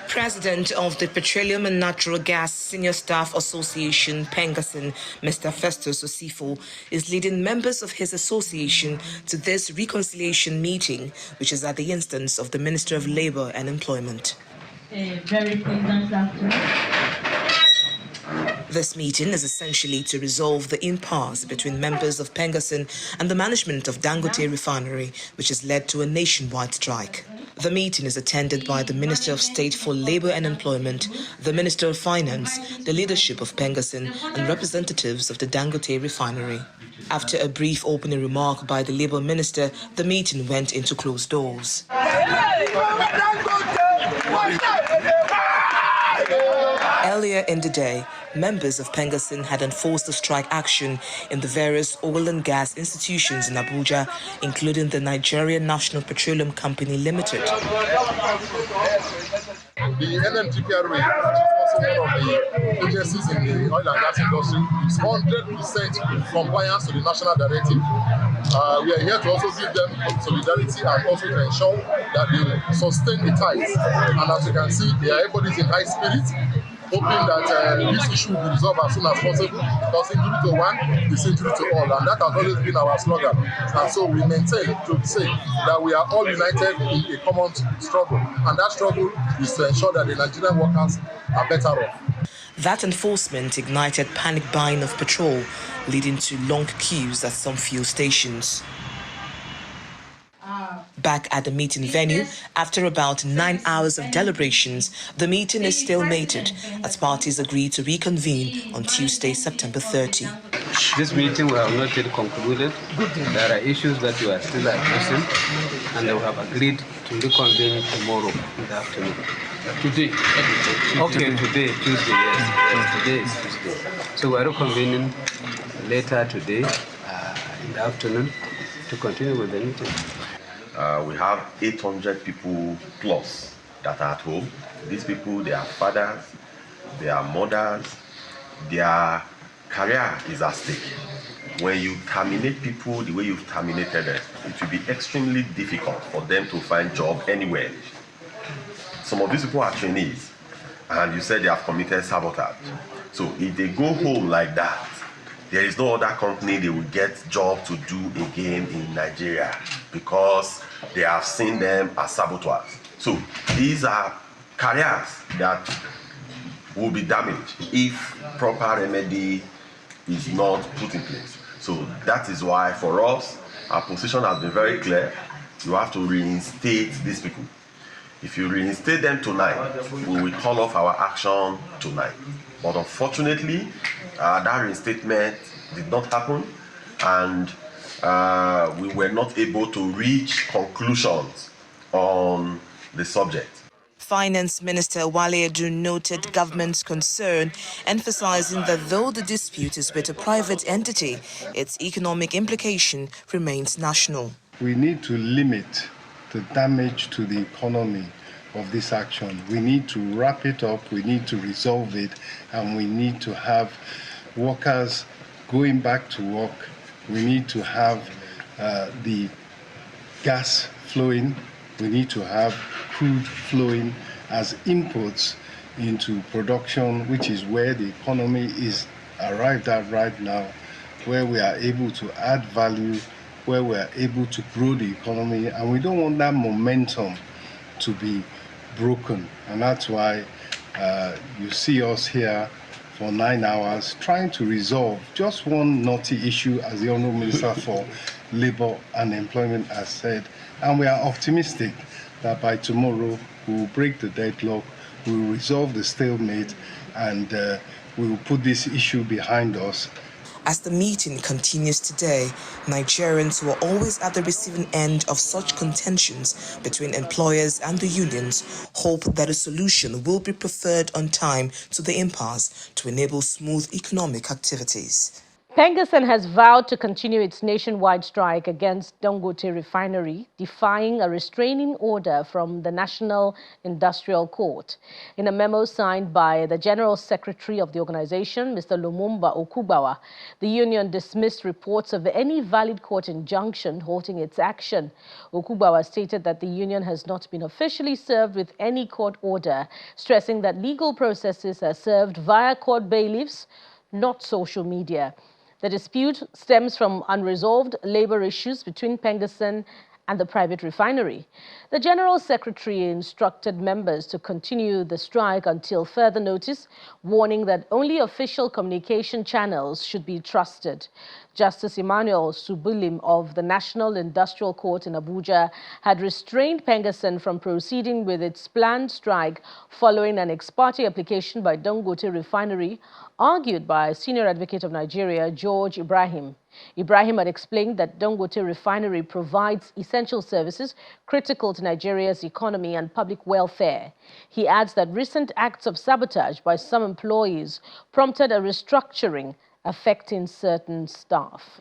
President of the Petroleum and Natural Gas Senior Staff Association, PENGASSAN, Mr. Festus Osifo, is leading members of his association to this reconciliation meeting, which is at the instance of the Minister of Labour and Employment. A very pleasant afternoon. This meeting is essentially to resolve the impasse between members of PENGASSAN and the management of Dangote refinery, which has led to a nationwide strike. The meeting is attended by the Minister of State for Labour and Employment, the Minister of Finance, the leadership of PENGASSAN, and representatives of the Dangote refinery. After a brief opening remark by the Labour Minister, the meeting went into closed doors. Earlier in the day, members of PENGASSAN had enforced a strike action in the various oil and gas institutions in Abuja, including the Nigerian National Petroleum Company Limited. The NNPPRA, which is also one of the agencies in the oil and gas industry, is 100% compliance to the national directive. We are here to also give them solidarity and also to ensure that they sustain the ties. And as you can see, everybody is in high spirits, hoping that this issue will be resolved as soon as possible, because injury to one is injury to all, and that has always been our slogan. And so we maintain to say that we are all united in a common struggle, and that struggle is to ensure that the Nigerian workers are better off. That enforcement ignited panic buying of petrol, leading to long queues at some fuel stations. Back at the meeting venue, after about 9 hours of deliberations, the meeting is stalemated as parties agree to reconvene on Tuesday, September 30. This meeting we have not yet concluded. There are issues that we are still addressing, and we have agreed to reconvene tomorrow in the afternoon. Today? Okay, today, Tuesday, yes. Today is Tuesday. So we are reconvening later today in the afternoon to continue with the meeting. We have 800 people plus that are at home. These people, they are fathers, they are mothers, their career is at stake. When you terminate people the way you've terminated them, it will be extremely difficult for them to find job anywhere. Some of these people are trainees, and you said they have committed sabotage. So if they go home like that, there is no other company they will get job to do again in Nigeria, because they have seen them as saboteurs. So these are careers that will be damaged if proper remedy is not put in place. So that is why for us, our position has been very clear. You have to reinstate these people. If you reinstate them tonight, we will call off our action tonight. But unfortunately, that reinstatement did not happen, and we were not able to reach conclusions on the subject. Finance Minister Wale Edun noted government's concern, emphasizing that though the dispute is with a private entity, its economic implication remains national. We need to limit the damage to the economy of this action. We need to wrap it up, we need to resolve it, and we need to have workers going back to work. We need to have the gas flowing. We need to have crude flowing as inputs into production, which is where the economy is arrived at right now, where we are able to add value, where we are able to grow the economy, and we don't want that momentum to be broken. And that's why you see us here for 9 hours trying to resolve just one knotty issue, as the Honourable Minister for Labour and Employment has said. And we are optimistic that by tomorrow we will break the deadlock, we will resolve the stalemate, and we will put this issue behind us. As the meeting continues today, Nigerians who are always at the receiving end of such contentions between employers and the unions hope that a solution will be preferred on time to the impasse to enable smooth economic activities. PENGASSAN has vowed to continue its nationwide strike against Dangote refinery, defying a restraining order from the National Industrial Court. In a memo signed by the General Secretary of the organization, Mr. Lumumba Okubawa, the union dismissed reports of any valid court injunction halting its action. Okubawa stated that the union has not been officially served with any court order, stressing that legal processes are served via court bailiffs, not social media. The dispute stems from unresolved labor issues between PENGASSAN and the private refinery. The General Secretary instructed members to continue the strike until further notice, warning that only official communication channels should be trusted. Justice Emmanuel Subulim of the National Industrial Court in Abuja had restrained PENGASSAN from proceeding with its planned strike following an ex parte application by Dangote refinery, argued by Senior Advocate of Nigeria, George Ibrahim. Ibrahim had explained that Dangote refinery provides essential services critical to Nigeria's economy and public welfare. He adds that recent acts of sabotage by some employees prompted a restructuring affecting certain staff.